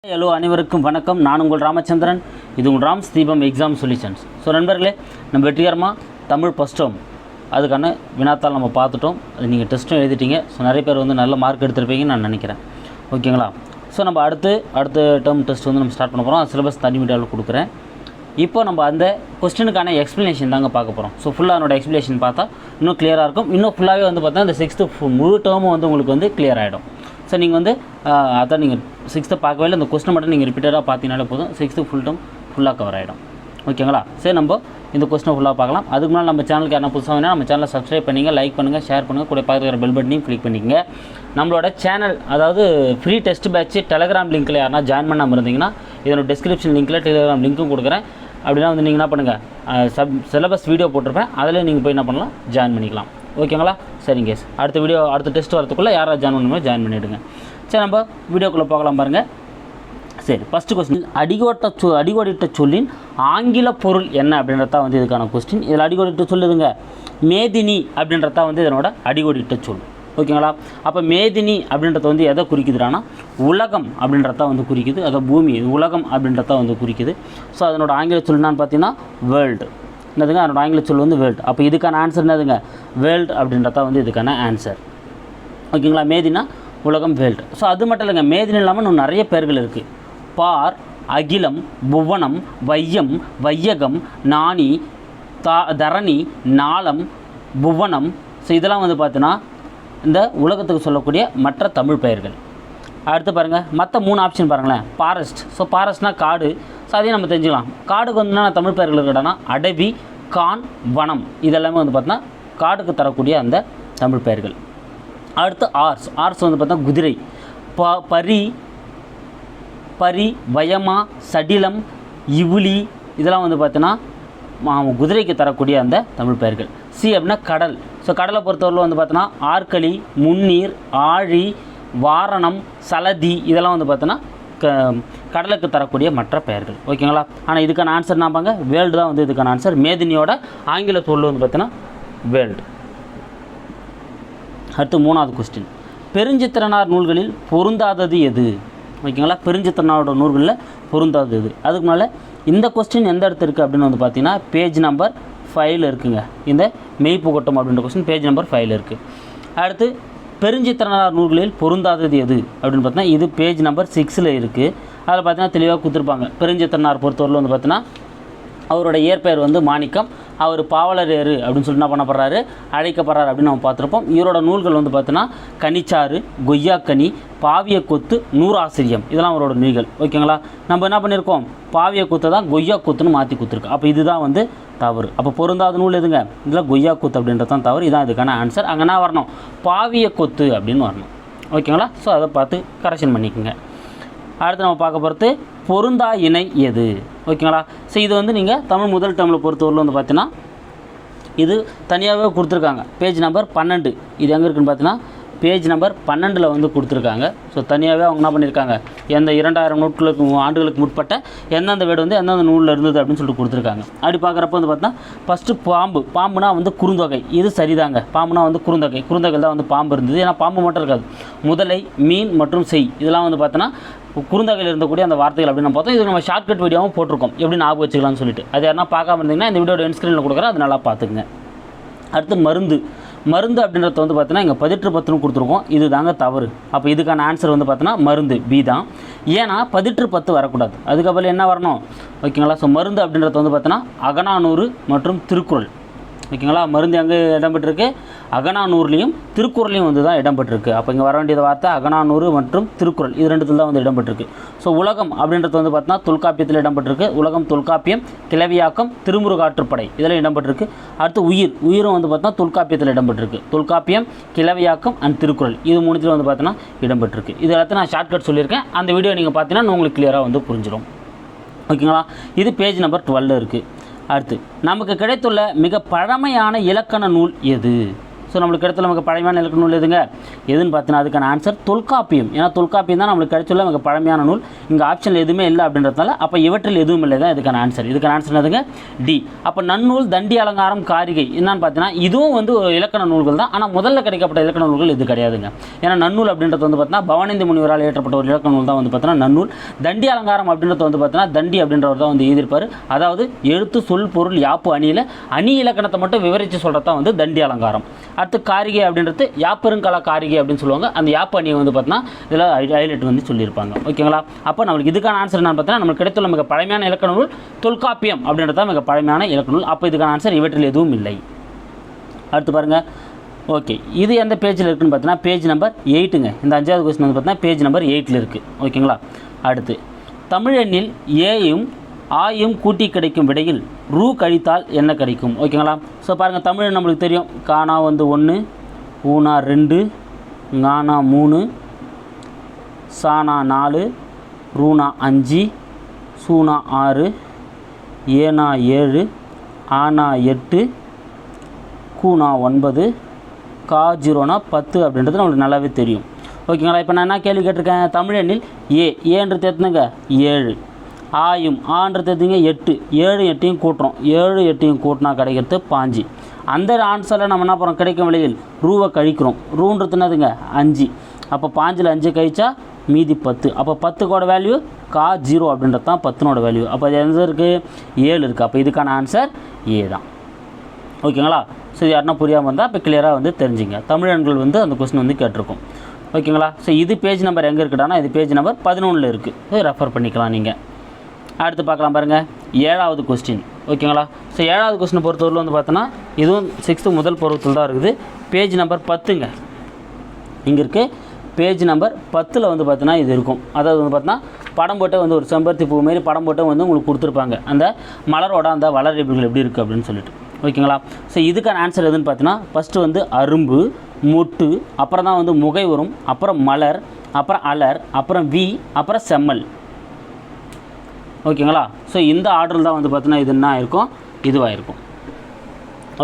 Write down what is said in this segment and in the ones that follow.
Hello அனைவருக்கும் வணக்கம். நான் உங்கள் ராமச்சந்திரன். இது உங்கள் ராம்ஸ் தீபம் எக்ஸாம் சொல்யூஷன்ஸ். ஸோ நண்பர்களே, நம்ம வெற்றிகரமாக தமிழ் ஃபர்ஸ்ட் டேர்ம் அதுக்கான வினாத்தாள் நம்ம பார்த்துட்டோம். அது நீங்கள் டெஸ்ட்டும் எழுதிட்டீங்க. ஸோ நிறைய பேர் வந்து நல்ல மார்க் எடுத்துருப்பீங்கன்னு நான் நினைக்கிறேன். ஓகேங்களா? ஸோ நம்ம அடுத்த டேர்ம் டெஸ்ட் வந்து நம்ம ஸ்டார்ட் பண்ண போகிறோம். அது சிலபஸ் தனி மீடியாவில் கொடுக்குறேன். இப்போ நம்ம அந்த கொஸ்டினுக்கான எக்ஸ்ப்ளனேஷன் தாங்க பார்க்க போகிறோம். ஸோ ஃபுல்லாக அதனோட எக்ஸ்ப்ளனேஷன் பார்த்தா இன்னும் கிளியராக இருக்கும். இன்னும் ஃபுல்லாகவே வந்து பார்த்தா இந்த 6th முழு டேர்மும் வந்து உங்களுக்கு வந்து கிளியர் ஆகிடும். ஸோ நீங்கள் வந்து அதான் நீங்கள் 6th பார்க்கவே இல்லை, இந்த கொஸ்டின் மட்டும் நீங்கள் ரிப்பீட்டடாக பார்த்தீங்கனாலே போதும். 6th ஃபுல் டேர்ம் ஃபுல்லாக கவர் ஆகிடும். ஓகேங்களா? சரி, நம்ம இந்த கொஸ்டினை ஃபுல்லாக பார்க்கலாம். அதுக்கு முன்னாடி நம்ம சேனலுக்கு யாரும் புதுசாக வேணால் நம்ம சேனலை சப்ஸ்கிரைப் பண்ணிங்க, லைக் பண்ணுங்கள், ஷேர் பண்ணுங்கள், கூட பார்க்குற பெல் பட்டனையும் கிளிக் பண்ணிக்கங்க. நம்மளோட சேனல் அதாவது ஃப்ரீ டெஸ்ட் பேட்ச் டெலகிராம் லிங்க்கில் யாருன்னா ஜாயின் பண்ணாமல் இருந்தீங்கன்னா இதோட டிஸ்கிரிப்ஷன் லிங்க்கில் டெலகிராம் லிங்க்கும் கொடுக்குறேன். அப்படின்னா வந்து நீங்கள் என்ன பண்ணுங்கள், சிலபஸ் வீடியோ போட்டிருப்பேன், அதில் நீங்கள் போய் என்ன பண்ணலாம், ஜாயின் பண்ணிக்கலாம். ஓகேங்களா? சரிங்க. அடுத்த டெஸ்ட் வரதுக்குள்ளே யாராவது ஜாயின் பண்ணுமோ ஜாயின் பண்ணிவிடுங்க. சரி, நம்ம வீடியோக்குள்ளே பார்க்கலாம் பாருங்கள். சரி, ஃபஸ்ட்டு கொஸ்டின், அடிகோடிட்ட சொல்லின் ஆங்கில பொருள் என்ன அப்படின்றதா வந்து இதுக்கான கொஸ்டின். இதில் அடிகோடிட்ட சொல்லுதுங்க மேதினி அப்படின்றதா வந்து இதனோட அடிகோடிட்ட சொல். ஓகேங்களா? அப்போ மேதினி அப்படின்றத வந்து எதை குறிக்குதுன்னா உலகம் அப்படின்றத வந்து குறிக்குது. அதை பூமி உலகம் அப்படின்றத வந்து குறிக்குது. ஸோ அதனோட ஆங்கில சொல் என்னன்னு பார்த்தீங்கன்னா வேர்ல்டு. என்னதுங்க அதனோட ஆங்கில சொல் வந்து வேர்ல்டு. அப்போ இதுக்கான ஆன்சர் என்னதுங்க, வேர்ல்டு அப்படின்றத வந்து இதுக்கான ஆன்சர். ஓகேங்களா? மேதினா உலகம், வேர்ல்டு. ஸோ அது மட்டும் இல்லைங்க, மேதினி இல்லாமல் இன்னும் நிறைய பேர்கள் இருக்குது. பார், அகிலம், புவனம், வையம், வையகம், நாணி, தரணி, நாளம், புவனம். ஸோ இதெல்லாம் வந்து பார்த்தீங்கன்னா இந்த உலகத்துக்கு சொல்லக்கூடிய மற்ற தமிழ் பெயர்கள். அடுத்து பாருங்கள், மற்ற 3 ஆப்ஷன் பாருங்களேன். ஃபாரஸ்ட். ஸோ ஃபாரஸ்ட்னால் காடு. ஸோ அதையும் நம்ம தெரிஞ்சுக்கலாம். காடுக்கு வந்து என்னென்ன தமிழ் பெயர்கள் இருக்குன்னா அடவி, கான், வனம். இதெல்லாமே வந்து பார்த்தீங்கன்னா காடுக்கு தரக்கூடிய அந்த தமிழ் பெயர்கள். அடுத்து ஆர்ஸ் வந்து பார்த்தா குதிரை. பரி, வயமா, சடிலம், இவுளி. இதெல்லாம் வந்து பார்த்தீங்கன்னா குதிரைக்கு தரக்கூடிய அந்த தமிழ் பெயர்கள். சி அப்படின்னா கடல். ஸோ கடலை பொறுத்தவரையில் வந்து பார்த்தோன்னா ஆற்களி, முன்னீர், ஆழி, வாரணம், சலதி. இதெல்லாம் வந்து பார்த்தோன்னா கடலுக்கு தரக்கூடிய மற்ற பெயர்கள். ஓகேங்களா? ஆனால் இதுக்கான ஆன்சர் நாப்பாங்க வேர்ல்டு தான் வந்து இதுக்கான ஆன்சர். மேதினியோட ஆங்கில சொல் வந்து பார்த்தீங்கன்னா வேர்ல்டு. அடுத்து 3வது கொஸ்டின், பெருஞ்சித்திரனார் நூல்களில் பொருந்தாதது எது? ஓகேங்களா? பெருஞ்சித்திரனாரோட நூல்களில் பொருந்தாதது எது? அதுக்கு மேலே இந்த கொஸ்டின் எந்த இடத்துல இருக்குது அப்படின்னு வந்து பார்த்தீங்கன்னா பேஜ் நம்பர் 5 இருக்குங்க. இந்த மெய்ப்புகட்டம் அப்படின்ற கொஸ்டின் பேஜ் நம்பர் 5 இருக்குது. அடுத்து பெருஞ்சித்திரனார் நூல்களில் பொருந்தாதது எது அப்படின்னு பார்த்தீங்கன்னா இது பேஜ் நம்பர் 6 இருக்குது. அதில் பார்த்தீங்கன்னா தெளிவாக கொடுத்துருப்பாங்க. பெருஞ்சித்திரனார் பொறுத்தவரையில் வந்து பார்த்தீங்கன்னா அவரோட இயற்பெயர் வந்து மாணிக்கம். அவர் பாவலரேறு அப்படின்னு சொல்லிட்டு என்ன பண்ணப்படுறாரு, அழைக்கப்படுறாரு அப்படின்னு நம்ம பார்த்துருப்போம். இவரோட நூல்கள் வந்து பார்த்தீங்கன்னா கனிச்சாறு, கொய்யாக்கனி, பாவிய கொத்து, நூறாசிரியம். இதெல்லாம் அவரோட நூல்கள். ஓகேங்களா? நம்ம என்ன பண்ணியிருக்கோம், பாவிய கொத்தை தான் கொய்யா கொத்துன்னு மாற்றி கொடுத்துருக்கோம். அப்போ இதுதான் வந்து தவறு. அப்போ பொருந்தாத நூல் எதுங்க, இதில் கொய்யா கொத்து அப்படின்றது தான் தவறு. இதான் இதுக்கான ஆன்சர். அங்கே என்ன வரணும், பாவிய கொத்து அப்படின்னு வரணும். ஓகேங்களா? ஸோ அதை பார்த்து கரெக்ஷன் பண்ணிக்கோங்க. அடுத்து நம்ம பார்க்க போகிறது பொருந்தா இணை எது? ஓகேங்களா? ஸோ இது வந்து நீங்கள் தமிழ் முதல் டேர்மில் பொறுத்தவரையில் வந்து பார்த்தீங்கன்னா இது தனியாகவே கொடுத்துருக்காங்க. Page number 12. இது எங்கே இருக்குதுன்னு பார்த்தீங்கன்னா பேஜ் நம்பர் 12 வந்து கொடுத்துருக்காங்க. ஸோ தனியாகவே அவங்க என்ன பண்ணியிருக்காங்க, எந்த 2000 ஆண்டுகளுக்கு முற்பட்ட எந்தெந்த வேர்டு வந்து எந்தெந்த நூலில் இருந்தது அப்படின்னு சொல்லிட்டு கொடுத்துருக்காங்க. அப்படி பார்க்குறப்ப வந்து பார்த்தீங்கன்னா ஃபஸ்ட்டு பாம்புனா வந்து குறுந்தொகை. இது சரிதாங்க. பாம்புனா வந்து குறுந்தொகை தான் வந்து பாம்பு இருந்தது. ஏன்னா பாம்பு மட்டும் இருக்காது, முதலை, மீன் மற்றும் செய் இதெல்லாம் வந்து பார்த்தோன்னா குறுந்தொகையில் இருந்தக்கூடிய அந்த வார்த்தைகள் அப்படின்னு பார்த்தோம். இது நம்ம ஷார்ட்கட் வீடியோவும் போட்டிருக்கோம், எப்படி ஞாபகம் வச்சுக்கலாம்னு சொல்லிட்டு. அது யாருன்னா பார்க்காம இருந்தீங்கன்னா இந்த வீடியோட என்ஸ்க்ரீனில் கொடுக்குறேன், அது நல்லா பார்த்துக்குங்க. அடுத்து மருந்து அப்படின்றத வந்து பார்த்தீங்கன்னா இங்கே 18 கொடுத்துருக்கோம். இது தாங்க தவறு. அப்போ இதுக்கான ஆன்சர் வந்து பார்த்தீங்கன்னா மருந்து பி தான். ஏன்னா 18 வரக்கூடாது, அதுக்கப்புறம் என்ன வரணும்? ஓகேங்களா? ஸோ மருந்து அப்படின்றத வந்து பார்த்தீங்கன்னா அகநானூறு மற்றும் திருக்குறள். ஓகேங்களா? மருந்து எங்கே இடம்பெற்றிருக்கு, அகநானூறுலையும் திருக்குறளையும் வந்து தான் இடம்பெற்றிருக்கு. அப்போ இங்கே வர வேண்டியது வார்த்தை அகநானூறு மற்றும் திருக்குறள், இது 2 தான் வந்து இடம்பெற்றிருக்கு. ஸோ உலகம் அப்படின்றது வந்து பார்த்தீங்கன்னா தொல்காப்பியத்தில் இடம்பெற்றிருக்கு. உலகம், தொல்காப்பியம், கிளவியாக்கம், திருமுருகாற்றுப்படை இதெல்லாம் இடம்பெற்றிருக்கு. அடுத்து உயிரும் வந்து பார்த்தீங்கன்னா தொல்காப்பியத்தில் இடம்பெற்றிருக்கு. தொல்காப்பியம், கிளவியாக்கம் அண்ட் திருக்குறள் இது 3 வந்து பார்த்தீங்கன்னா இடம்பெற்றிருக்கு. இது எல்லாத்தையும் நான் ஷார்ட்கட் சொல்லியிருக்கேன். அந்த வீடியோ நீங்கள் பார்த்தீங்கன்னா உங்களுக்கு கிளியராக வந்து புரிஞ்சிடும். ஓகேங்களா? இது பேஜ் நம்பர் 12 இருக்குது. அடுத்து நமக்கு கிடைத்துள்ள மிக பழமையான இலக்கண நூல் எது? ஸோ நம்மளுக்கு இடத்துல நமக்கு பழமையான இலக்கண நூல் எதுங்க எதுன்னு பார்த்தீங்கன்னா அதுக்கான ஆன்சர் தொல்காப்பியம். ஏன்னா தொல்காப்பியம் தான் நம்மளுக்கு கிடைச்சுள்ள நமக்கு பழமையான நூல். இங்கே ஆப்ஷனில் எதுவுமே இல்லை அப்படின்றதுனால அப்போ இவற்றில் எதுவும் இல்லை தான் இதுக்கான ஆன்சர். இதுக்கான ஆன்சர் என்னதுங்க டி. அப்போ நன்னூல், தண்டி அலங்காரம், காரிகை என்னன்னு பார்த்தீங்கன்னா இதுவும் வந்து இலக்கண நூல்கள் தான். ஆனால் முதல்ல கிடைக்கப்பட்ட இலக்கண நூல்கள் இது கிடையாதுங்க. ஏன்னா நன்னூல் அப்படின்றது வந்து பார்த்தீங்கன்னா பவானந்தி முனிவரால் ஏற்றப்பட்ட ஒரு இலக்கண நூல் தான் வந்து பார்த்தீங்கன்னா நன்னூல். தண்டி அலங்காரம் அப்படின்றது வந்து பார்த்தீங்கன்னா தண்டி அப்படின்றவர் தான் வந்து எழுதியிருப்பார். அதாவது எழுத்து, சொல், பொருள், யாப்பு, அணியில் அணி இலக்கணத்தை மட்டும் விவரித்து சொல்கிறது தான் வந்து தண்டி அலங்காரம். அடுத்து காரிகை அப்படின்றது யாப்பெருங்கல காரிகை அப்படின்னு சொல்லுவாங்க. அந்த யாப்பு அணியை வந்து பார்த்தீங்கன்னா இதில் ஹைலைட் வந்து சொல்லியிருப்பாங்க. ஓகேங்களா? அப்போ நம்மளுக்கு இதுக்கான ஆன்சர் என்னன்னு பார்த்தீங்கன்னா நம்மளுக்கு கிடைத்துள்ள மிக பழமையான இலக்கண நூல் தொல்காப்பியம் அப்படின்றது தான் மிக பழமையான இலக்கண நூல். அப்போ இதுக்கான ஆன்சர் இவற்றில் எதுவும் இல்லை. அடுத்து பாருங்கள். ஓகே, இது எந்த பேஜில் இருக்குதுன்னு பார்த்தீங்கன்னா பேஜ் நம்பர் 8ங்க. இந்த 5வது கொஸ்டின் வந்து பார்த்தீங்கன்னா பேஜ் நம்பர் 8ல் இருக்குது. ஓகேங்களா? அடுத்து தமிழெண்ணில் ஏயும் ஆயும் கூட்டி கிடைக்கும் விடையில் ரூ கழித்தால் என்ன கிடைக்கும்? ஓகேங்களா? ஸோ பாருங்கள், தமிழ் நம்மளுக்கு தெரியும். கானா வந்து 1, ஊனா 2, ஞானா 3, சானா 4, ரூனா 5, சூனா 6, ஏனா 7, ஆனா 8, கூனா 9, கா 0னா 10 அப்படின்றது நம்மளுக்கு நல்லாவே தெரியும். ஓகேங்களா? இப்போ நான் என்ன கேள்வி கேட்டிருக்கேன்? தமிழெண்ணில் ஏன்றது எத்தனைங்க 7, ஆயும் ஆன்றது எதுங்க 8, 7 8யும் கூட்டுறோம். 7 8யும் கூட்டினா கிடைக்கிறது 5. அந்த ஆன்சரில் நம்ம என்ன பண்ணுறோம்? கிடைக்கும் விலையில் ரூவை கழிக்கிறோம். ரூன்றது என்னதுங்க 5. அப்போ 5ல் 5 கழிச்சா மீதி 10. அப்போ 10க்கோட வேல்யூ கா 0 அப்படின்றது தான் 10நோட வேல்யூ. அப்போ அது எந்த இருக்குது? 7 இருக்குது. அப்போ இதுக்கான ஆன்சர் ஏ தான். ஓகேங்களா? ஸோ இது யாருன்னா புரியாமல் இருந்தால் இப்போ கிளியராக வந்து தெரிஞ்சுங்க. தமிழன்கள் வந்து அந்த கொஸ்டின் வந்து கேட்டிருக்கோம். ஓகேங்களா? ஸோ இது பேஜ் நம்பர் எங்கே இருக்குடானா இது பேஜ் நம்பர் 11ல் இருக்குது. ரெஃபர் பண்ணிக்கலாம் நீங்கள். அடுத்து பார்க்கலாம் பாருங்கள், 7வது கொஸ்டின். ஓகேங்களா? ஸோ 7வது கொஸ்டினை பொறுத்தவரையில் வந்து பார்த்தோன்னா இதுவும் 6th முதல் பருவத்தில் தான் இருக்குது. பேஜ் நம்பர் 10ங்க இங்கே இருக்குது. பேஜ் நம்பர் 10ல் வந்து பார்த்தீங்கன்னா இது இருக்கும். அதாவது வந்து பார்த்தீங்கன்னா படம் போட்டு வந்து ஒரு செம்பருத்தி பூ மாரி படம் போட்டு வந்து உங்களுக்கு கொடுத்துருப்பாங்க. அந்த மலரோட அந்த வளரிப்புகள் எப்படி இருக்குது அப்படின்னு சொல்லிட்டு. ஓகேங்களா? ஸோ இதுக்கான ஆன்சர் எதுன்னு பார்த்தீங்கன்னா ஃபஸ்ட்டு வந்து அரும்பு, மொட்டு, அப்புறம் தான் வந்து முகை வரும், அப்புறம் மலர், அப்புறம் அலர், அப்புறம் வி, அப்புறம் செம்மல். ஓகேங்களா? ஸோ இந்த ஆர்டரில் தான் வந்து பார்த்தீங்கன்னா இது என்ன இருக்கும்? இதுவாக இருக்கும்.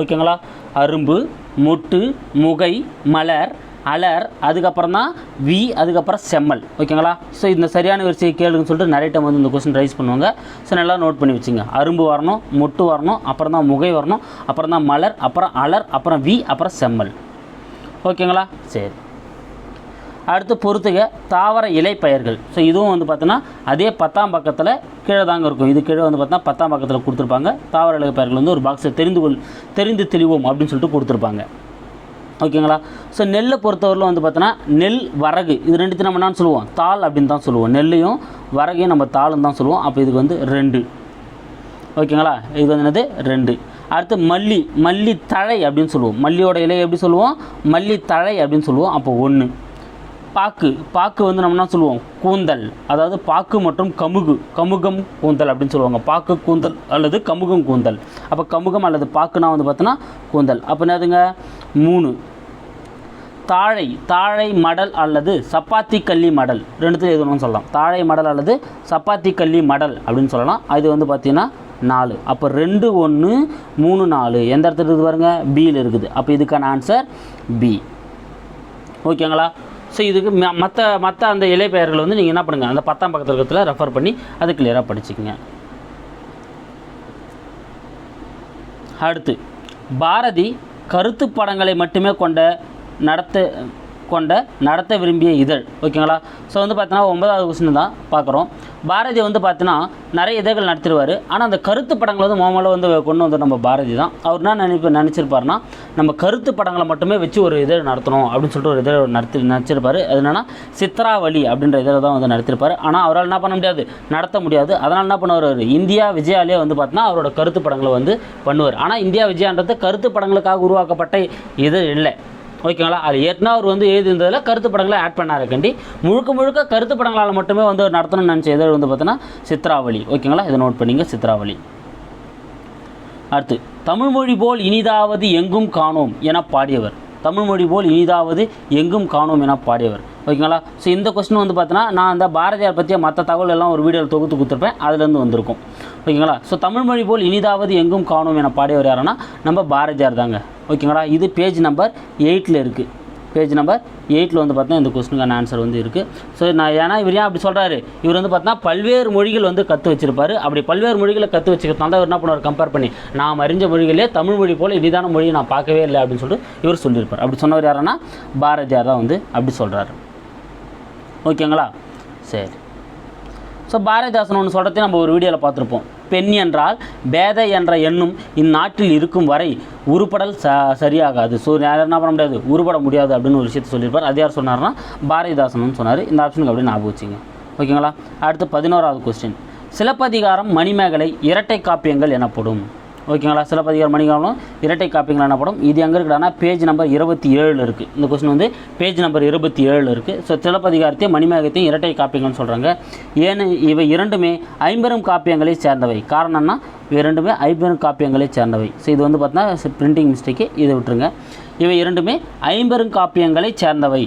ஓகேங்களா? அரும்பு, மொட்டு, முகை, மலர், அலர், அதுக்கப்புறம் தான் வி, அதுக்கப்புறம் செம்மல். ஓகேங்களா? ஸோ இந்த சரியான வரிசையை கேளுன்னு சொல்லிட்டு நிறைய டைம் வந்து இந்த கொஸ்டின் ரைஸ் பண்ணுவாங்க. ஸோ நல்லா நோட் பண்ணி வச்சுங்க. அரும்பு வரணும், மொட்டு வரணும், அப்புறம் தான் முகை வரணும், அப்புறம் தான் மலர், அப்புறம் அலர், அப்புறம் வி, அப்புறம் செம்மல். ஓகேங்களா? சரி, அடுத்து பொறுத்துக தாவர இலை பெயர்கள். ஸோ இதுவும் வந்து பார்த்தோன்னா அதே 10ஆம் பக்கத்தில் கீழே தாங்க இருக்கும். இது கீழே வந்து பார்த்தா 10ஆம் பக்கத்தில் கொடுத்துருப்பாங்க. தாவர இலை பெயர்கள் வந்து ஒரு பாக்ஸில் தெரிந்து தெளிவோம் அப்படின்னு சொல்லிட்டு கொடுத்துருப்பாங்க. ஓகேங்களா? ஸோ நெல்லை பொறுத்தவரையில் வந்து பார்த்தோன்னா நெல், வரகு, இது ரெண்டுத்தையும் நம்ம என்னன்னு சொல்லுவோம்? தாள் அப்படின்னு தான் சொல்லுவோம். நெல்லையும் வரகையும் நம்ம தாளுன்னு தான் சொல்லுவோம். அப்போ இதுக்கு வந்து 2. ஓகேங்களா? இது வந்து என்னது 2. அடுத்து மல்லி தழை அப்படின்னு சொல்லுவோம். மல்லியோட இலை எப்படி சொல்லுவோம்? மல்லி தழை அப்படின்னு சொல்லுவோம். அப்போ 1. பாக்கு வந்து நம்ம என்ன சொல்லுவோம்? கூந்தல். அதாவது பாக்கு மற்றும் கமுகம் கூந்தல் அப்படின்னு சொல்லுவாங்க. பாக்கு கூந்தல் அல்லது கமுகம் கூந்தல். அப்போ கமுகம் அல்லது பாக்குனா வந்து பார்த்தோன்னா கூந்தல். அப்போ என்னதுங்க 3. தாழை மடல் அல்லது சப்பாத்தி கள்ளி மடல், ரெண்டுத்துல எதுவும் சொல்லலாம். தாழை மடல் அல்லது சப்பாத்தி கள்ளி மடல் அப்படின்னு சொல்லலாம். அது வந்து பார்த்தீங்கன்னா 4. அப்போ 2 1 3 4 எந்த இடத்துல இருக்குது பாருங்க? பியில் இருக்குது. அப்போ இதுக்கான ஆன்சர் பி. ஓகேங்களா? ஸோ இதுக்கு மற்ற அந்த இலை பெயர்கள் வந்து நீங்கள் என்ன பண்ணுங்கள்? அந்த 10ஆம் பக்கத்தில் இருக்கிறதுல ரெஃபர் பண்ணி அது கிளியராக படிச்சுக்கங்க. அடுத்து பாரதி கருத்து படங்களை மட்டுமே நடத்த விரும்பிய இதழ். ஓகேங்களா? ஸோ வந்து பார்த்தீங்கன்னா 9வது கொஸ்டின் தான் பார்க்குறோம். பாரதி வந்து பார்த்தீங்கன்னா நிறைய இதழ்கள் நடத்திடுவார். ஆனால் அந்த கருத்து படங்களை வந்து மோமலை வந்து கொண்டு வந்து நம்ம பாரதி தான். அவர் என்ன நினச்சிருப்பாருன்னா நம்ம கருத்து படங்களை மட்டுமே வச்சு ஒரு இதழ் நடத்தணும் அப்படின்னு சொல்லிட்டு ஒரு இதழ் நினச்சிருப்பார். அது என்னென்னா சித்ராவளி அப்படின்ற இதழை தான் வந்து நடத்திருப்பார். ஆனால் அவரால் என்ன பண்ண முடியாது? நடத்த முடியாது. அதனால் என்ன பண்ணுவார்? இந்தியா விஜயாலே வந்து பார்த்தீங்கன்னா அவரோட கருத்து படங்களை வந்து பண்ணுவார். ஆனால் இந்தியா விஜயான்றது கருத்து படங்களுக்காக உருவாக்கப்பட்ட இதழ் இல்லை. ஓகேங்களா? அது ஏற்கனவே அவர் வந்து எழுதியிருந்ததில் கருத்து படங்களை ஆட் பண்ணார். கண்டி முழுக்க கருத்து படங்களால் மட்டுமே வந்து நடத்தணும்னு நினச்ச இதழ் வந்து பார்த்தீங்கன்னா சித்ராவளி. ஓகேங்களா? இதை நோட் பண்ணிங்க, சித்ராவளி. அடுத்து தமிழ்மொழி போல் இனிதாவது எங்கும் காணோம் என பாடியவர். தமிழ்மொழி போல் இனிதாவது எங்கும் காணோம் என பாடியவர். ஓகேங்களா? ஸோ இந்த கொஸ்டின் வந்து பார்த்தீங்கன்னா நான் அந்த பாரதியார் பற்றிய மற்ற தகவல் எல்லாம் ஒரு வீடியோவில் தொகுத்து கொடுத்துருப்பேன். அதுலேருந்து வந்திருக்கும். ஓகேங்களா? ஸோ தமிழ்மொழி போல் இனிதாவது எங்கும் காணோம் என பாடியவர் யாருன்னா நம்ம பாரதியார் தாங்க. ஓகேங்களா. இது பேஜ் நம்பர் 8ல் இருக்குது. பேஜ் நம்பர் 8ல் வந்து பார்த்தீங்கன்னா இந்த கொஸ்டினுக்கான ஆன்சர் வந்து இருக்குது. ஸோ நான் ஏன்னா இவர் ஏன் அப்படி சொல்கிறாரு, இவர் வந்து பார்த்தீங்கன்னா பல்வேறு மொழிகள் வந்து கற்று வச்சிருப்பார். அப்படி பல்வேறு மொழிகளை கற்று வச்சுக்கிறதுனால தான் இவர் என்ன பண்ணுவார், கம்பேர் பண்ணி நான் அறிஞ்ச மொழிகளே தமிழ் மொழி போல் இனிதான மொழியை நான் பார்க்கவே இல்லை அப்படின்னு சொல்லிட்டு இவர் சொல்லியிருப்பார். அப்படி சொன்னவர் யாருன்னா பாரதியார் தான் வந்து அப்படி சொல்கிறாரு. ஓகேங்களா. சரி. ஸோ பாரதிதாசன் ஒன்று சொல்கிறதையும் நம்ம ஒரு வீடியோவில் பார்த்துருப்போம். பெண் என்றால் பேதை என்ற எண்ணம் இந்நாட்டில் இருக்கும் வரை உருப்படல் சரியாகாது. ஸோ என்ன பண்ண முடியாது, உருப்பட முடியாது அப்படின்னு ஒரு விஷயத்தை சொல்லியிருப்பார். அது யார் சொன்னார்னா பாரதிதாசன் சொன்னார். இந்த ஆப்ஷனுக்கு அப்படியே ஞாபகம் வச்சுங்க. ஓகேங்களா. அடுத்து 11வது கொஸ்டின். சிலப்பதிகாரம் மணிமேகலை இரட்டை காப்பியங்கள் எனப்படும். ஓகேங்களா. சிலப்பதிகாரம் மணிமேகலை இரட்டை காப்பியங்கள் எனப்படும். இது எங்கே இருக்குடானா பேஜ் நம்பர் 27 இருக்குது. இந்த கொஸ்டின் வந்து பேஜ் நம்பர் 27 இருக்குது. ஸோ சிலப்பதிகாரத்தையும் மணிமேகலையும் இரட்டை காப்பியங்கள்னு சொல்கிறாங்க. ஏன்னு இவை இரண்டுமே ஐம்பெரும் காப்பியங்களை சேர்ந்தவை. காரணம்னா இவை இரண்டுமே ஐம்பெரும் காப்பியங்களை சேர்ந்தவை. ஸோ இது வந்து பார்த்தீங்கன்னா பிரிண்டிங் மிஸ்டேக்கு, இதை விட்டுருங்க. இவை இரண்டுமே ஐம்பெரும் காப்பியங்களை சேர்ந்தவை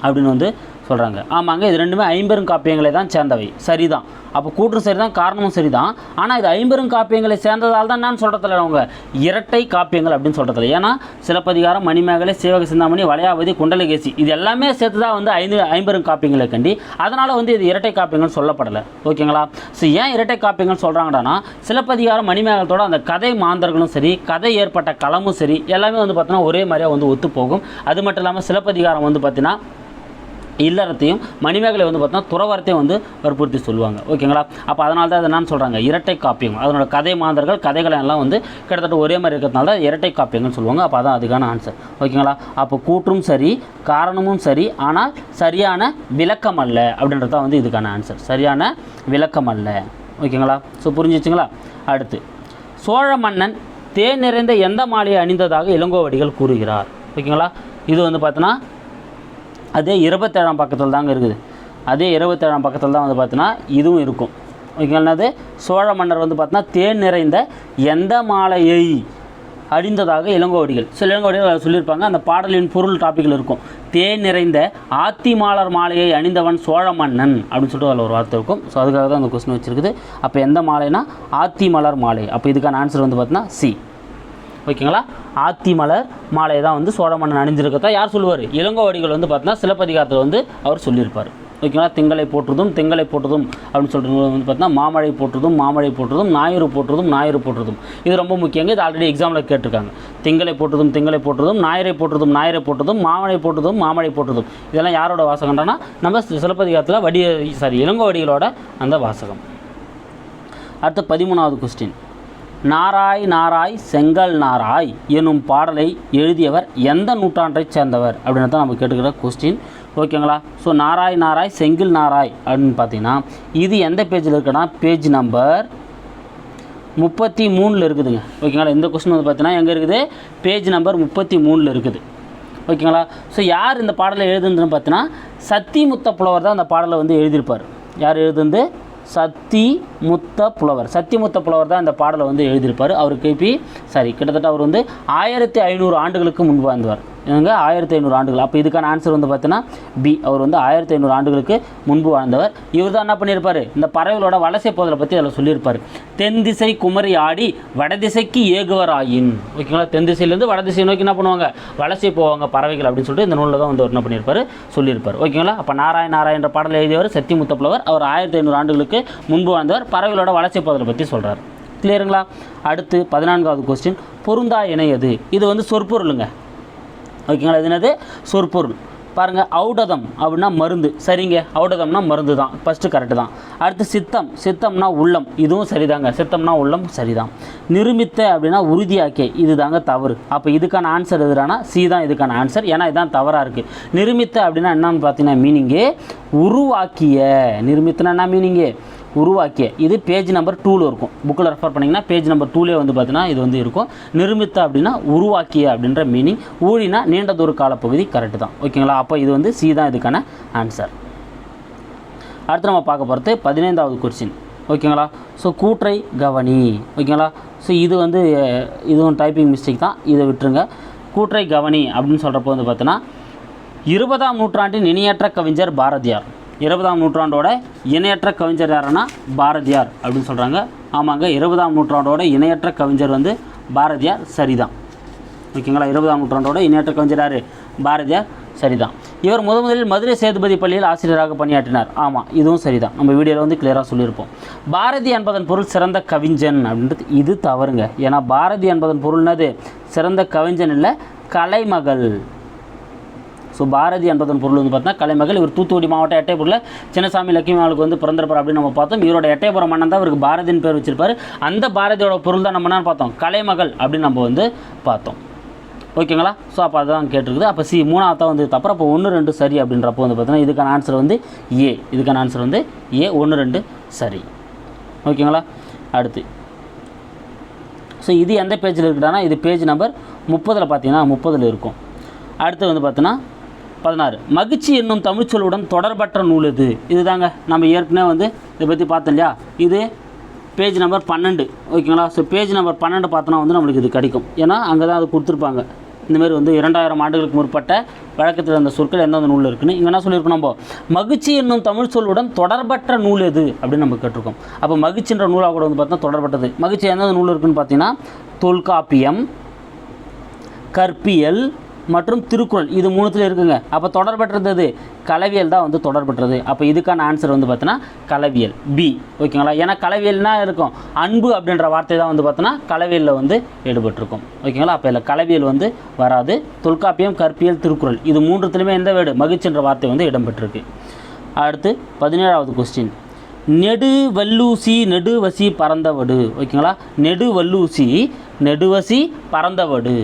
அப்படின்னு வந்து சொல்கிறாங்க. ஆமாங்க, இது ரெண்டுமே ஐம்பெரும் காப்பியங்களை தான் சேர்ந்தவை. சரிதான். அப்போ கூற்றும் சரி தான், காரணமும் சரி தான். ஆனால் இது ஐம்பெரும் காப்பியங்களை சேர்ந்ததால் தான் நான் சொல்கிறதில்ல, அவங்க இரட்டை காப்பியங்கள் அப்படின்னு சொல்கிறதில்ல. ஏன்னா சிலப்பதிகாரம் மணிமேகலை சீவக சிந்தாமணி வளையாபதி குண்டலகேசி இது எல்லாமே சேர்த்து தான் வந்து ஐம்பெரும் காப்பியங்களை கண்டி. அதனால் வந்து இது இரட்டை காப்பியங்கள் சொல்லப்படலை. ஓகேங்களா. ஸோ ஏன் இரட்டை காப்பியங்கள் சொல்கிறாங்கடானா சிலப்பதிகாரம் மணிமேகலத்தோட அந்த கதை மாந்தர்களும் சரி, கதை ஏற்பட்ட களமும் சரி, எல்லாமே வந்து பார்த்தீங்கன்னா ஒரே மாதிரியாக வந்து ஒத்து போகும். அது மட்டும் இல்லாமல் சிலப்பதிகாரம் வந்து பார்த்தீங்கன்னா இல்லறத்தையும் மணிமேகலை வந்து பார்த்தீங்கன்னா துறவரத்தையும் வந்து வற்புறுத்தி சொல்லுவாங்க. ஓகேங்களா. அப்போ அதனால தான் அதை என்னன்னு சொல்கிறாங்க இரட்டை காப்பியம். அதனோட கதை மாந்தர்கள் கதைகளை எல்லாம் வந்து கிட்டத்தட்ட ஒரே மாதிரி இருக்கிறதுனால தான் இரட்டை காப்பியங்கள்னு சொல்லுவாங்க. அப்போ அதான் அதுக்கான ஆன்சர். ஓகேங்களா. அப்போ கூற்றும் சரி, காரணமும் சரி, ஆனால் சரியான விளக்கம் அல்ல அப்படின்றது தான் வந்து இதுக்கான ஆன்சர். சரியான விளக்கம் அல்ல. ஓகேங்களா. ஸோ புரிஞ்சிச்சுங்களா. அடுத்து சோழ மன்னன் தேன் நிறைந்த எந்த மாலையை அணிந்ததாக இளங்கோவடிகள் கூறுகிறார். ஓகேங்களா. இது வந்து பார்த்தோன்னா அதே 27ஆம் பக்கத்தில் தாங்க இருக்குது. அதே 27ஆம் பக்கத்தில் தான் வந்து பார்த்தீங்கன்னா இதுவும் இருக்கும். ஓகேங்களா. அது சோழ மன்னர் வந்து பார்த்தீங்கன்னா தேன் நிறைந்த எந்த மாலையை அணிந்ததாக இளங்கோவடிகள். சில இளங்கோவடிகள் சொல்லியிருப்பாங்க. அந்த பாடலின் பொருள் டாப்பிக்கில் இருக்கும். தேன் நிறைந்த ஆத்திமாலர் மாலையை அணிந்தவன் சோழ மன்னன் அப்படின்னு சொல்லிட்டு அதில் ஒரு வார்த்தை இருக்கும். ஸோ அதுக்காக தான் அந்த கொஸ்டின் வச்சுருக்குது. அப்போ எந்த மாலைனா ஆத்திமலர் மாலை. அப்போ இதுக்கான ஆன்சர் வந்து பார்த்தீங்கன்னா சி. ஓகேங்களா. ஆத்திமலர் மாலையை தான் வந்து சோழ மன்னன் அணிஞ்சிருக்கதா யார் சொல்லுவார், இளங்கோவடிகள் வந்து பார்த்தீங்கன்னா சிலப்பதிகாரத்தில் வந்து அவர் சொல்லியிருப்பார். ஓகேங்களா. திங்களை போற்றுதும் திங்களை போற்றுதும் அப்படின்னு சொல்லிட்டு வந்து பார்த்தீங்கன்னா மாமழை போற்றுதும் மாமழை போற்றுதும் ஞாயிறு போற்றுதும் ஞாயிறு போற்றுதும். இது ரொம்ப முக்கியங்க. இது ஆல்ரெடி எக்ஸாமில் கேட்டிருக்காங்க. திங்களை போற்றுதும் திங்களை போற்றுதும் ஞாயிறை போற்றுதும் ஞாயிறை போற்றுதும் மாமழை போற்றுதும் மாமழை போற்றுதும். இதெல்லாம் யாரோட வாசகம்னா நம்ம சிலப்பதிகாரத்தில் இளங்கோவடிகளோட அந்த வாசகம். அடுத்த 13வது கொஸ்டின். நாராய் நாராய் செங்கல் நாராய் எனும் பாடலை எழுதியவர் எந்த நூற்றாண்டைச் சேர்ந்தவர் அப்படின்னு தான் நம்ம கேட்டுக்கிற கொஸ்டின். ஓகேங்களா. ஸோ நாராய் நாராய் செங்கில் நாராய் அப்படின்னு பார்த்தீங்கன்னா இது எந்த பேஜில் இருக்குன்னா பேஜ் நம்பர் 33 இருக்குதுங்க. ஓகேங்களா. இந்த கொஸ்டின் வந்து பார்த்தீங்கன்னா எங்கே இருக்குது, பேஜ் நம்பர் 33 இருக்குது. ஓகேங்களா. ஸோ யார் இந்த பாடலை எழுதுனதுன்னு பார்த்தீங்கன்னா சத்திமுத்த புலவர் தான் அந்த பாடலை வந்து எழுதியிருப்பார். யார் எழுதுந்து, சத்திமுத்த புலவர் தான் இந்த பாடலை வந்து எழுதியிருப்பார். அவர் கிட்டத்தட்ட அவர் வந்து 1500 ஆண்டுகளுக்கு முன்பு வாழ்ந்தவர். இவங்க 1500 ஆண்டுகள். அப்போ இதுக்கான ஆன்சர் வந்து பார்த்தீங்கன்னா பி. அவர் வந்து 1500 ஆண்டுகளுக்கு முன்பு வாழ்ந்தவர். இவர் தான் என்ன பண்ணியிருப்பார், இந்த பறவைகளோட வலசை போதலை பற்றி அதில் சொல்லியிருப்பார். தென் திசை குமரி ஆடி வடதிசைக்கு ஏகுவராயின். ஓகேங்களா. தென் திசையிலேருந்து வடதிசை நோக்கி என்ன பண்ணுவாங்க, வலசை போவாங்க பறவைகள் அப்படின்னு சொல்லிட்டு இந்த நூலில் தான் வந்து அவர் என்ன பண்ணியிருப்பார், சொல்லியிருப்பார். ஓகேங்களா. அப்போ நாராயண என்ற பாடலை எழுதியவர் சத்திமுத்த புலவர். அவர் 1500 ஆண்டுகளுக்கு முன்பு வாழ்ந்தவர். பறவைகளோட வலசை போதலை பற்றி சொல்கிறார். கிளியருங்களா. அடுத்து 14வது கொஸ்டின். பொருந்தா இணையது. இது வந்து சொற்பொருளுங்க. ஓகேங்களா. இது என்னது, சொற்பொருள். பாருங்கள், ஔடதம் அப்படின்னா மருந்து. சரிங்க, ஔடதம்னா மருந்து தான், ஃபஸ்ட்டு கரெக்டு தான். அடுத்து சித்தம்னா உள்ளம். இதுவும் சரிதாங்க. சித்தம்னா உள்ளம் சரிதான். நிருமித்த அப்படின்னா உறுதியாக்கே. இது தாங்க தவறு. அப்போ இதுக்கான ஆன்சர் எதுனா சி தான் இதுக்கான ஆன்சர். ஏன்னா இதுதான் தவறாக இருக்குது. நிருமித்த அப்படின்னா என்னன்னு பார்த்தீங்கன்னா மீனிங்கு உருவாக்கிய. நிருமித்தனா என்ன மீனிங்கு, உருவாக்கிய. இது பேஜ் நம்பர் 2ல் இருக்கும். புக்கில் ரெஃபர் பண்ணிங்கன்னா பேஜ் நம்பர் 2லே வந்து பார்த்தீங்கன்னா இது வந்து இருக்கும். நிருமித்த அப்படின்னா உருவாக்கிய அப்படின்ற மீனிங். ஊழினா நீண்டதொரு காலப்பகுதி. கரெக்டு தான். ஓகேங்களா. அப்போ இது வந்து சி தான் இதுக்கான ஆன்சர். அடுத்து நம்ம பார்க்க போகிறது 15வது கொஸ்டின். ஓகேங்களா. ஸோ கூற்றை கவனி. ஓகேங்களா. ஸோ இது வந்து இதுவும் டைப்பிங் மிஸ்டேக் தான், இதை விட்டுருங்க. கூற்றை கவனி அப்படின்னு சொல்கிறப்போ வந்து பார்த்தீங்கன்னா 20ஆம் நூற்றாண்டின் இணையற்ற கவிஞர் பாரதியார். 20ஆம் நூற்றாண்டோட இணையற்ற கவிஞர் யாருன்னா பாரதியார் அப்படின்னு சொல்கிறாங்க. ஆமாங்க, 20ஆம் நூற்றாண்டோட இணையற்ற கவிஞர் வந்து பாரதியார். சரிதான். ஓகேங்களா. 20ஆம் நூற்றாண்டோட இணையற்ற கவிஞர் பாரதியார். சரிதான். இவர் முதலில் மதுரை சேதுபதி பள்ளியில் ஆசிரியராக பணியாற்றினார். ஆமாம், இதுவும் சரிதான். நம்ம வீடியோவில் வந்து கிளியராக சொல்லியிருப்போம். பாரதி என்பதன் பொருள் சிறந்த கவிஞன் அப்படின்றது இது தவறுங்க. ஏன்னா பாரதி என்பதன் பொருள்னது சிறந்த கவிஞன் இல்லை, கலைமகள். ஸோ பாரதி என்பதன் பொருள் வந்து பார்த்தீங்கன்னா கலைமகள். இவர் தூத்துக்குடி மாவட்டம் எட்டயபுரத்தில் சின்னசாமி லட்சுமிமாளுக்கு வந்து பிறந்திருப்பார் அப்படின்னு நம்ம பார்த்தோம். இவரோட எட்டயபுரம் மன்னன் தான் இவருக்கு பாரதின்னு பேர் வச்சிருப்பார். அந்த பாரதியோட பொருள் தான் நம்ம என்ன பார்த்தோம், கலைமகள் அப்படின்னு நம்ம வந்து பார்த்தோம். ஓகேங்களா. ஸோ அப்போ அதுதான் கேட்டிருக்குது. அப்போ சி 3ஆவது வந்து அப்புறம் அப்போ 1, 2 சரி அப்படின்றப்போ வந்து பார்த்தீங்கன்னா இதுக்கான ஆன்சர் வந்து ஏ. இதுக்கான ஆன்சர் வந்து ஏ, 1, 2 சரி. ஓகேங்களா. அடுத்து ஸோ இது எந்த பேஜில் இருக்குடானா இது பேஜ் நம்பர் 30 பார்த்தீங்கன்னா 30 இருக்கும். அடுத்து வந்து பார்த்தீங்கன்னா 16 மகிழ்ச்சி என்னும் தமிழ்ச்சொல்லுடன் தொடர்பற்ற நூல் இது. இதுதாங்க நம்ம ஏற்கனவே வந்து இதை பற்றி பார்த்தோம் இல்லையா. இது பேஜ் நம்பர் 12. ஓகேங்களா. ஸோ பேஜ் நம்பர் 12 பார்த்தோன்னா வந்து நம்மளுக்கு இது கிடைக்கும். ஏன்னா அங்கே தான் அது கொடுத்துருப்பாங்க. இந்தமாரி வந்து 2000 ஆண்டுகளுக்கு முற்பட்ட வழக்கத்தில் அந்த சொற்கள் எந்தெந்த நூலில் இருக்குன்னு இங்கே என்ன சொல்லியிருக்கோம், நம்ம மகிழ்ச்சி என்னும் தமிழ் சொல்லுடன் தொடர்பற்ற நூல் எது அப்படின்னு நம்ம கேட்டிருக்கோம். அப்போ மகிழ்ச்சின்ற நூலாக கூட வந்து பார்த்தா தொடர்பட்டது. மகிழ்ச்சி எந்தெந்த நூல் இருக்குன்னு பார்த்தீங்கன்னா தொல்காப்பியம், கற்பியல் மற்றும் திருக்குறள், இது 3த்துல இருக்குங்க. அப்போ தொடர்பற்றது கலவியல் தான் வந்து தொடர்பற்றது. அப்போ இதுக்கான ஆன்சர் வந்து பார்த்தோன்னா கலவியல் பி. ஓகேங்களா. ஏன்னா கலவியல்னா இருக்கும் அன்பு அப்படின்ற வார்த்தை தான் வந்து பார்த்தோன்னா கலவியலில் வந்து ஈடுபட்டிருக்கும். ஓகேங்களா. அப்போ இல்லை கலவியல் வந்து வராது. தொல்காப்பியம், கற்பியல், திருக்குறள் இது 3த்துலையுமே எந்த வேர்டு மகிழ்ச்சின்ற வார்த்தை வந்து இடம்பெற்றிருக்கு. அடுத்து 17வது கொஸ்டின். நெடுவல்லூசி நெடுவசி பறந்தவடு. ஓகேங்களா. நெடுவல்லூசி நெடுவசி பறந்தவடு.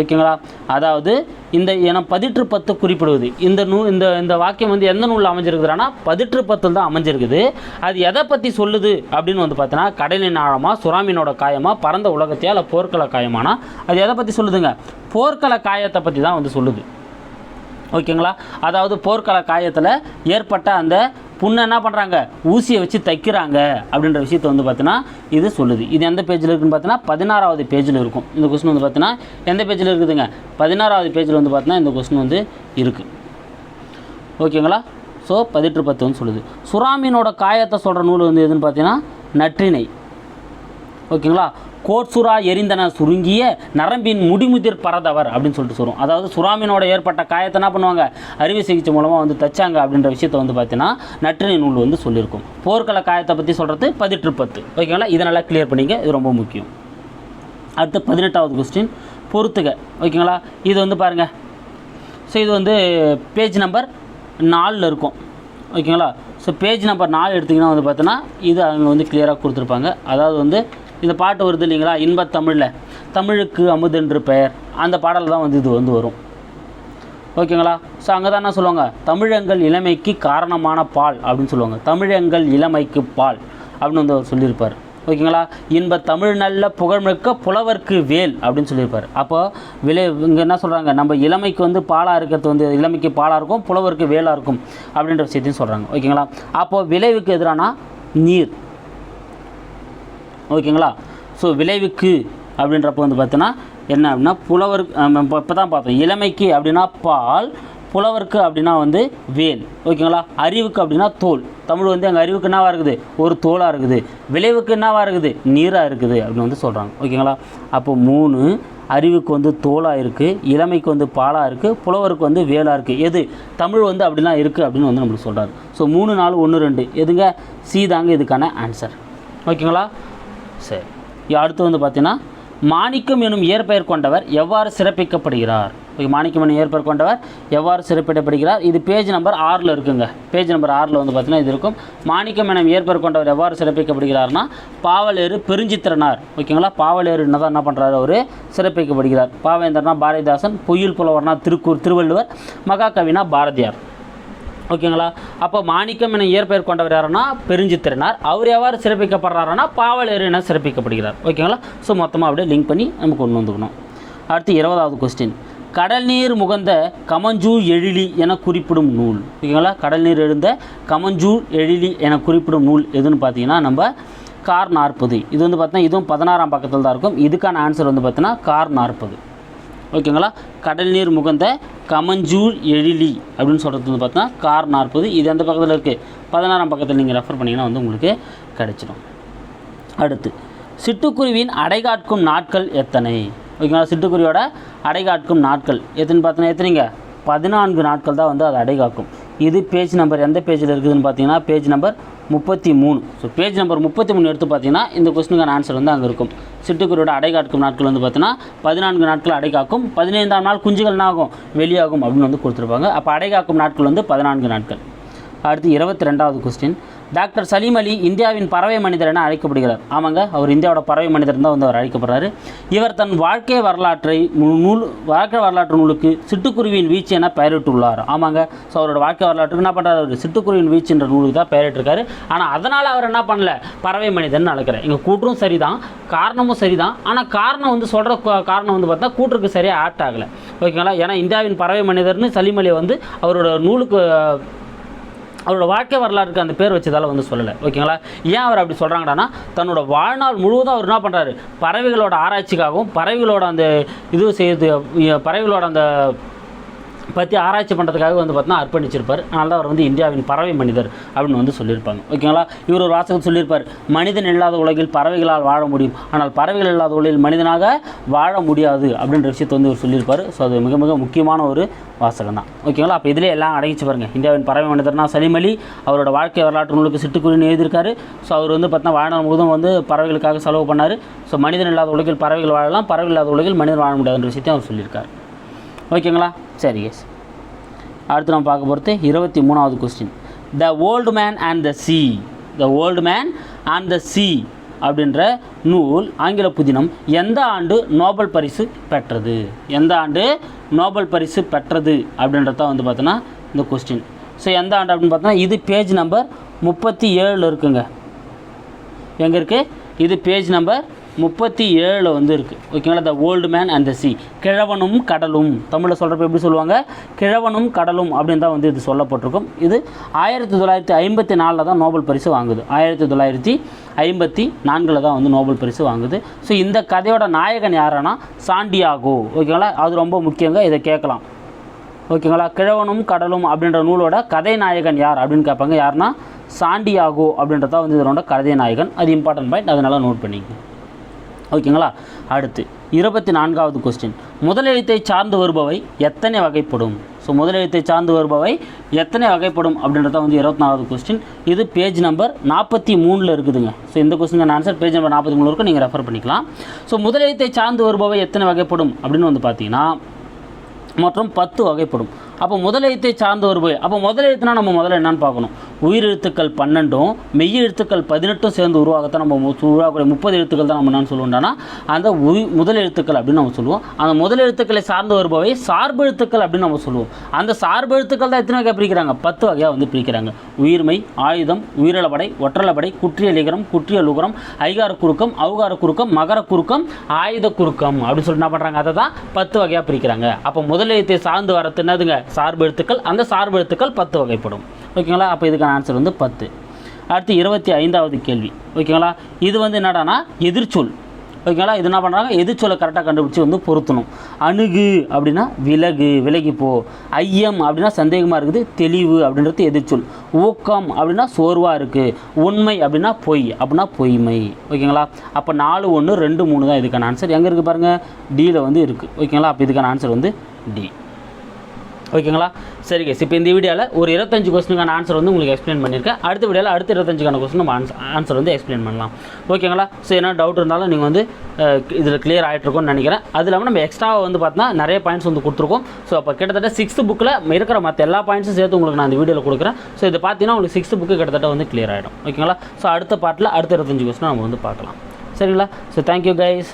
ஓகேங்களா. அதாவது இந்த என பதிற்று பத்து குறிப்பிடுவது. இந்த வாக்கியம் வந்து எந்த நூலில் அமைஞ்சிருக்குதுன்னா பதிற்று பத்தில் தான் அமைஞ்சிருக்குது. அது எதை பற்றி சொல்லுது அப்படின்னு வந்து பார்த்தீங்கன்னா கடலின் ஆழமா, சுறாமீனோட காயமா, பரந்த உலகத்தையா, இல்லை போர்க்கள காயமானா அது எதை பற்றி சொல்லுதுங்க, போர்க்கள காயத்தை பற்றி தான் வந்து சொல்லுது. ஓகேங்களா. அதாவது போர்க்கள காயத்தில் ஏற்பட்ட அந்த புண்ணை என்ன பண்ணுறாங்க, ஊசியை வச்சு தைக்கிறாங்க அப்படின்ற விஷயத்தை வந்து பார்த்தீங்கன்னா இது சொல்லுது. இது எந்த பேஜில் இருக்குதுன்னு பார்த்தீங்கன்னா 16வது பேஜில் இருக்கும். இந்த கொஸ்டின் வந்து பார்த்தீங்கன்னா எந்த பேஜில் இருக்குதுங்க, 16வது பேஜில் வந்து பார்த்தீங்கன்னா இந்த கொஸ்டின் வந்து இருக்குது. ஓகேங்களா. ஸோ பதிற்று பத்து வந்து சொல்லுது. சுறாமீனோட காயத்தை சொல்கிற நூல் வந்து எதுன்னு பார்த்தீங்கன்னா நற்றிணை. ஓகேங்களா. கோட்சுறா எரிந்தன சுருங்கிய நரம்பின் முடிமுதிர் பறந்தவர் அப்படின்னு சொல்லிட்டு சொல்லுவோம். அதாவது சுறாமீனோட ஏற்பட்ட காயத்தை என்ன பண்ணுவாங்க, அறுவை சிகிச்சை மூலமாக வந்து தச்சாங்க அப்படின்ற விஷயத்தை வந்து பார்த்தீங்கன்னா நற்றிணை நூல் வந்து சொல்லியிருக்கும். போர்க்கள காயத்தை பற்றி சொல்கிறது பதிற்று பத்து. ஓகேங்களா. இதை நல்லா கிளியர் பண்ணிங்க, இது ரொம்ப முக்கியம். அடுத்து 18வது கொஸ்டின் பொறுத்துக. ஓகேங்களா. இது வந்து பாருங்கள். ஸோ இது வந்து பேஜ் நம்பர் 4 இருக்கும். ஓகேங்களா. ஸோ பேஜ் நம்பர் 4 எடுத்திங்கன்னா வந்து பார்த்தோன்னா இது அவங்க வந்து கிளியராக கொடுத்துருப்பாங்க. அதாவது வந்து இந்த பாட்டு வருது இல்லைங்களா, இன்பத்தமிழில் தமிழுக்கு அமுதென்று பெயர், அந்த பாடல் தான் வந்து இது வந்து வரும். ஓகேங்களா. ஸோ அங்கே தான் என்ன சொல்லுவாங்க, தமிழங்கள் இளமைக்கு காரணமான பால் அப்படின்னு சொல்லுவாங்க. தமிழங்கள் இளமைக்கு பால் அப்படின்னு வந்து அவர் சொல்லியிருப்பார். ஓகேங்களா. இன்ப தமிழ் நல்ல புகழ்மிக்க புலவர்க்கு வேல் அப்படின்னு சொல்லியிருப்பார். அப்போ இங்கே என்ன சொல்கிறாங்க, நம்ம இளமைக்கு வந்து பாலாக இருக்கிறது வந்து இளமைக்கு பாலாக இருக்கும், புலவருக்கு வேலாக இருக்கும் அப்படின்ற விஷயத்தையும் சொல்கிறாங்க. ஓகேங்களா. அப்போது விளைவுக்கு எதிரான நீர். ஓகேங்களா. ஸோ விளைவுக்கு அப்படின்றப்ப வந்து பார்த்தோன்னா என்ன அப்படின்னா புலவருக்கு இப்போ தான் பார்த்தோம். இளமைக்கு அப்படின்னா பால், புலவருக்கு அப்படின்னா வந்து வேல். ஓகேங்களா. அறிவுக்கு அப்படின்னா தோல். தமிழ் வந்து எங்கள் அறிவுக்கு என்னவாக இருக்குது, ஒரு தோலாக இருக்குது. விளைவுக்கு என்னவாக இருக்குது, நீராக இருக்குது அப்படின்னு வந்து சொல்கிறாங்க. ஓகேங்களா. அப்போ 3 அறிவுக்கு வந்து தோலாக இருக்குது, இளமைக்கு வந்து பாலாக இருக்குது, புலவருக்கு வந்து வேலாக இருக்குது. எது தமிழ் வந்து அப்படிலாம் இருக்குது அப்படின்னு வந்து நம்மளுக்கு சொல்கிறாரு. ஸோ 3, 4, 1, 2 எதுங்க, சி தாங்க இதுக்கான ஆன்சர். ஓகேங்களா. சரி. அடுத்து வந்து பார்த்தீங்கன்னா மாணிக்கம் எனும் இயற்பெயர் கொண்டவர் எவ்வாறு சிறப்பிக்கப்படுகிறார். ஓகே. மாணிக்கம் எனும் இயற்பெயர் கொண்டவர் எவ்வாறு சிறப்பிக்கப்படுகிறார். இது பேஜ் நம்பர் 6 இருக்குங்க. பேஜ் நம்பர் 6 வந்து பார்த்தீங்கன்னா இது இருக்கும். மாணிக்கம் எனும் இயற்பெயர் கொண்டவர் எவ்வாறு சிறப்பிக்கப்படுகிறார்னா பாவலேறு பெருஞ்சித்திரனார். ஓகேங்களா. பாவலேறுன்னா தான் என்ன பண்ணுறாரு, அவர் சிறப்பிக்கப்படுகிறார். பாவேந்தர்னா பாரதிதாசன், பொய்யில் புலவர்னா திருவள்ளுவர், மகாகவினா பாரதியார். ஓகேங்களா. அப்போ மாணிக்கம் என இயற்பெயர் கொண்டவர் யாருன்னா பெருஞ்சித்திரனார். அவர் எவ்வாறு சிறப்பிக்கப்படுறாருன்னா பாவலேறு என சிறப்பிக்கப்படுகிறார். ஓகேங்களா. ஸோ மொத்தமாக அப்படியே லிங்க் பண்ணி நம்ம கொண்டு வந்துக்கணும். அடுத்து 20வது கொஸ்டின். கடல் நீர் முகந்த கமஞ்சூர் எழிலி என குறிப்பிடும் நூல். ஓகேங்களா. கடல் நீர் எழுந்த கமஞ்சூர் எழிலி என குறிப்பிடும் நூல் எதுன்னு பார்த்தீங்கன்னா நம்ம கார் 40. இது வந்து பார்த்தீங்கன்னா இதுவும் 16ஆம் பக்கத்தில் தான் இருக்கும். இதுக்கான ஆன்சர் வந்து பார்த்தீங்கன்னா கார் 40. ஓகேங்களா. கடல் நீர் முகந்த கமஞ்சூர் எழிலி அப்படின்னு சொல்கிறது வந்து பார்த்தீங்கன்னா கார் 40. இது எந்த பக்கத்தில் இருக்குது, 16ஆம் பக்கத்தில் நீங்கள் ரெஃபர் பண்ணிங்கன்னா வந்து உங்களுக்கு கிடைச்சிடும். அடுத்து சிட்டுக்குருவியின் அடைகாட்கும் நாட்கள் எத்தனை. ஓகேங்களா. சிட்டுக்குருவியோட அடைகாக்கும் நாட்கள் எத்தனை பார்த்தீங்கன்னா எத்தனைங்க 14 நாட்கள் தான் வந்து அது அடைகாக்கும். இது பேஜ் நம்பர் எந்த பேஜில் இருக்குதுன்னு பார்த்தீங்கன்னா page number 33. So page number 33 எடுத்து பார்த்தீங்கன்னா இந்த கொஸ்டினுக்கான ஆன்சர் வந்து அங்கே இருக்கும். சிட்டுக்குருவியோட அடைகாக்கும் நாட்கள் வந்து பார்த்தீங்கன்னா 14 நாட்கள் அடைகாக்கும், 15ஆம் நாள் குஞ்சுகள் என்ன ஆகும் வெளியாகும் அப்படின்னு வந்து கொடுத்துருப்பாங்க. அப்போ அடைகாக்கும் நாட்கள் வந்து 14 நாட்கள். அடுத்து 22வது கொஸ்டின், டாக்டர் சலீம் அலி இந்தியாவின் பறவை மனிதர் என அழைக்கப்படுகிறார். ஆமாங்க, அவர் இந்தியாவோட பறவை மனிதர் தான் வந்து அவர் அழைக்கப்படுறாரு. இவர் தன் வாழ்க்கை வரலாற்று நூலுக்கு சிட்டுக்குருவியின் வீச்சு என பெயரிட்டுள்ளார். ஆமாங்க, ஸோ அவரோட வாழ்க்கை வரலாற்றுக்கு என்ன பண்ணுறாரு, அவர் சிட்டுக்குருவியின் வீச்சுன்ற நூலுக்கு தான் பெயரிட்டிருக்காரு. ஆனால் அதனால் அவர் என்ன பண்ணல, பறவை மனிதன் அழைக்கிறார். இங்கே கூற்றும் சரிதான், காரணமும் சரிதான். ஆனால் காரணம் வந்து சொல்கிற காரணம் வந்து பார்த்தா கூற்றுக்கு சரியாக ஆப்ட் ஆகலை. ஓகேங்களா. ஏன்னா இந்தியாவின் பறவை மனிதர்னு சலீம் அலி வந்து அவரோட நூலுக்கு அவரோட வாழ்க்கை வரலாறுக்கு அந்த பேர் வச்சதால் வந்து சொல்லலை. ஓகேங்களா. ஏன் அவர் அப்படி சொல்கிறாங்கடான்னா, தன்னோட வாழ்நாள் முழுவதும் அவர் என்ன பண்ணுறாரு, பறவைகளோட ஆராய்ச்சிக்காகவும் பறவைகளோட அந்த பறவைகளோட அந்த பற்றி ஆராய்ச்சி பண்ணுறதுக்காக வந்து பார்த்தீங்கன்னா அர்ப்பணிச்சிருப்பார். அதனால தான் அவர் வந்து இந்தியாவின் பறவை மனிதர் அப்படின்னு வந்து சொல்லியிருப்பாங்க. ஓகேங்களா. இவர் ஒரு வாசகம் சொல்லியிருப்பார், மனிதன் இல்லாத உலகில் பறவைகளால் வாழ முடியும், ஆனால் பறவைகள் இல்லாத உலகில் மனிதனாக வாழ முடியாது அப்படின்ற விஷயத்தை வந்து இவர் சொல்லியிருப்பார். ஸோ அது மிக மிக முக்கியமான ஒரு வாசகம் தான். ஓகேங்களா. அப்போ இதிலே எல்லாம் அடங்கிச்சு பாருங்கள். இந்தியாவின் பறவை மனிதர்னா சலீம் அலி, அவரோட வாழ்க்கை வரலாற்று நூலுக்கு சிட்டுக்குருவின்னு எழுதியிருக்காரு. ஸோ அவர் வந்து பார்த்தீங்கன்னா வாழ்நாள் முழுவதும் வந்து பறவைகளுக்காக செலவு பண்ணார். ஸோ மனிதன் இல்லாத உலகில் பறவைகள் வாழலாம், பறவைகள் இல்லாத உலகில் மனிதன் வாழ முடியாதுன்ற விஷயத்தையும் அவர் சொல்லியிருக்கார். ஓகேங்களா. சரி எஸ். அடுத்து நம்ம பார்க்க போகிறது 23வது question, the old man and the sea. The old man and the sea அப்படின்ற நூல் ஆங்கில புதினம் எந்த ஆண்டு நோபல் பரிசு பெற்றது? எந்த ஆண்டு நோபல் பரிசு பெற்றது அப்படின்றத வந்து பார்த்தோன்னா இந்த கொஸ்டின். ஸோ எந்த ஆண்டு அப்படின்னு பார்த்தோன்னா இது பேஜ் நம்பர் 37 இருக்குங்க. எங்கே இருக்குது? இது பேஜ் நம்பர் 37 வந்து இருக்குது. ஓகேங்களா. The old man and the sea, கிழவனும் கடலும். தமிழில் சொல்கிறப்ப எப்படி சொல்லுவாங்க, கிழவனும் கடலும் அப்படின்னு தான் வந்து இது சொல்லப்பட்டிருக்கும். இது 1954 தான் நோபல் பரிசு வாங்குது. 1954 தான் வந்து நோபல் பரிசு வாங்குது. ஸோ இந்த கதையோட நாயகன் யாருன்னா சாண்டியாகோ. ஓகேங்களா. அது ரொம்ப முக்கியங்க, இதை கேட்கலாம். ஓகேங்களா. கிழவனும் கடலும் அப்படின்ற நூலோட கதை நாயகன் யார் அப்படின்னு கேட்பாங்க. யாருன்னா சாண்டியாகோ அப்படின்றத வந்து இதனோட கதை நாயகன். அது இம்பார்ட்டன்ட் பாயிண்ட், அதனால நோட் பண்ணிங்க. ஓகேங்களா. அடுத்து 24வது கொஸ்டின், முதலெழுத்தை சார்ந்து வருபவை எத்தனை வகைப்படும்? ஸோ முதலெழுத்தை சார்ந்து வருபவை எத்தனை வகைப்படும் அப்படின்றத வந்து 24வது கொஸ்டின். இது பேஜ் நம்பர் 43 இருக்குதுங்க. ஸோ இந்த கொஸ்டினுக்கான ஆன்சர் பேஜ் நம்பர் 43 இருக்கும், நீங்கள் ரெஃபர் பண்ணிக்கலாம். ஸோ முதலெழுத்தை சார்ந்து வருபவை எத்தனை வகைப்படும் அப்படின்னு வந்து பார்த்தீங்கன்னா மொத்தம் 10 வகைப்படும். அப்போ முதலெழுத்தை சார்ந்து வருபவை, அப்போ முதலெழுத்துனா நம்ம முதல்ல என்னன்னு பார்க்கணும். உயிரெழுத்துக்கள் 12 மெய் எழுத்துக்கள் 18 சேர்ந்து உருவாகத்தான் நம்ம உருவாக்கக்கூடிய 30 எழுத்துக்கள் தான் நம்ம என்னன்னு சொல்லுவோம்னா அந்த முதல் எழுத்துக்கள் அப்படின்னு நம்ம சொல்லுவோம். அந்த முதல் எழுத்துக்களை சார்ந்து வருபவை சார்பு எழுத்துக்கள் அப்படின்னு நம்ம சொல்லுவோம். அந்த சார்பு எழுத்துக்கள் தான் எத்தனை வகையாக பிரிக்கிறாங்க? 10 வகையாக வந்து பிரிக்கிறாங்க. உயிர்மை, ஆயுதம், உயிரிழப்படை, ஒற்றலப்படை, குற்றிய லிகரம், குற்றிய லுகரம், ஐகார குறுக்கம், அவுகார குறுக்கம், மகர குறுக்கம், ஆயுத குறுக்கம் அப்படின்னு சொல்லிட்டு என்ன பண்ணுறாங்க, அதை தான் 10 வகையாக பிரிக்கிறாங்க. அப்போ முதல் எழுத்தை சார்ந்து வரது என்னதுங்க? சார்பு எழுத்துக்கள். அந்த சார்பு எழுத்துக்கள் 10 வகைப்படும். ஓகேங்களா. அப்போ இதுக்கான ஆன்சர் வந்து 10. அடுத்து 25வது கேள்வி. ஓகேங்களா. இது வந்து என்னடானா எதிர்ச்சொல். ஓகேங்களா. இது என்ன பண்ணுறாங்க, எதிர்ச்சொல்லை கரெக்டாக கண்டுபிடிச்சி வந்து பொருத்தணும். அணுகு அப்படின்னா விலகு, விலகிப்போ. ஐயம் அப்படின்னா சந்தேகமாக இருக்குது, தெளிவு அப்படின்றது எதிர்ச்சொல். ஊக்கம் அப்படின்னா சோர்வாக இருக்குது. உண்மை அப்படின்னா பொய் அப்படின்னா பொய்மை. ஓகேங்களா. அப்போ 4, 1, 2, 3 தான் இதுக்கான ஆன்சர். எங்கே இருக்குது பாருங்கள், டியில் வந்து இருக்குது. ஓகேங்களா. அப்போ இதுக்கான ஆன்சர் வந்து டி. ஓகேங்களா. சரி கேஸ், இப்போ இந்த வீடியோவில் ஒரு 25 கொஸ்டினுக்கான ஆன்சர் வந்து உங்களுக்கு எக்ஸ்பிளைன் பண்ணியிருக்கேன். அடுத்த வீடியோவில் அடுத்த 25க்கான கொஸ்டின் நம்ம ஆன்சர் வந்து எக்ஸ்பிளைன் பண்ணலாம். ஓகேங்களா. ஸோ என்ன டவுட் இருந்தாலும் நீங்கள் வந்து இதில் கிளியர் ஆகிட்ருக்கோன்னு நினைக்கிறேன். அது இல்லாமல் நம்ம எக்ஸ்ட்ராவாக வந்து பார்த்தா நிறைய பாயிண்ட்ஸ் வந்து கொடுத்துருக்கோம். ஸோ அப்போ கிட்டத்தட்ட 6th புக்கில் இருக்கிற மற்ற எல்லா பாயிண்ட்ஸும் சேர்த்து உங்களுக்கு நான் அந்த வீடியோவில் கொடுக்குறேன். ஸோ இதை பார்த்தீங்கன்னா உங்களுக்கு 6th புக்கு கிட்டத்தட்ட வந்து கிளியர் ஆகிடும். ஓகேங்களா. ஸோ அடுத்த பார்ட்டில் அடுத்த 25 கொஸ்டின் நம்ம வந்து பார்க்கலாம். சரிங்களா. So thank you guys.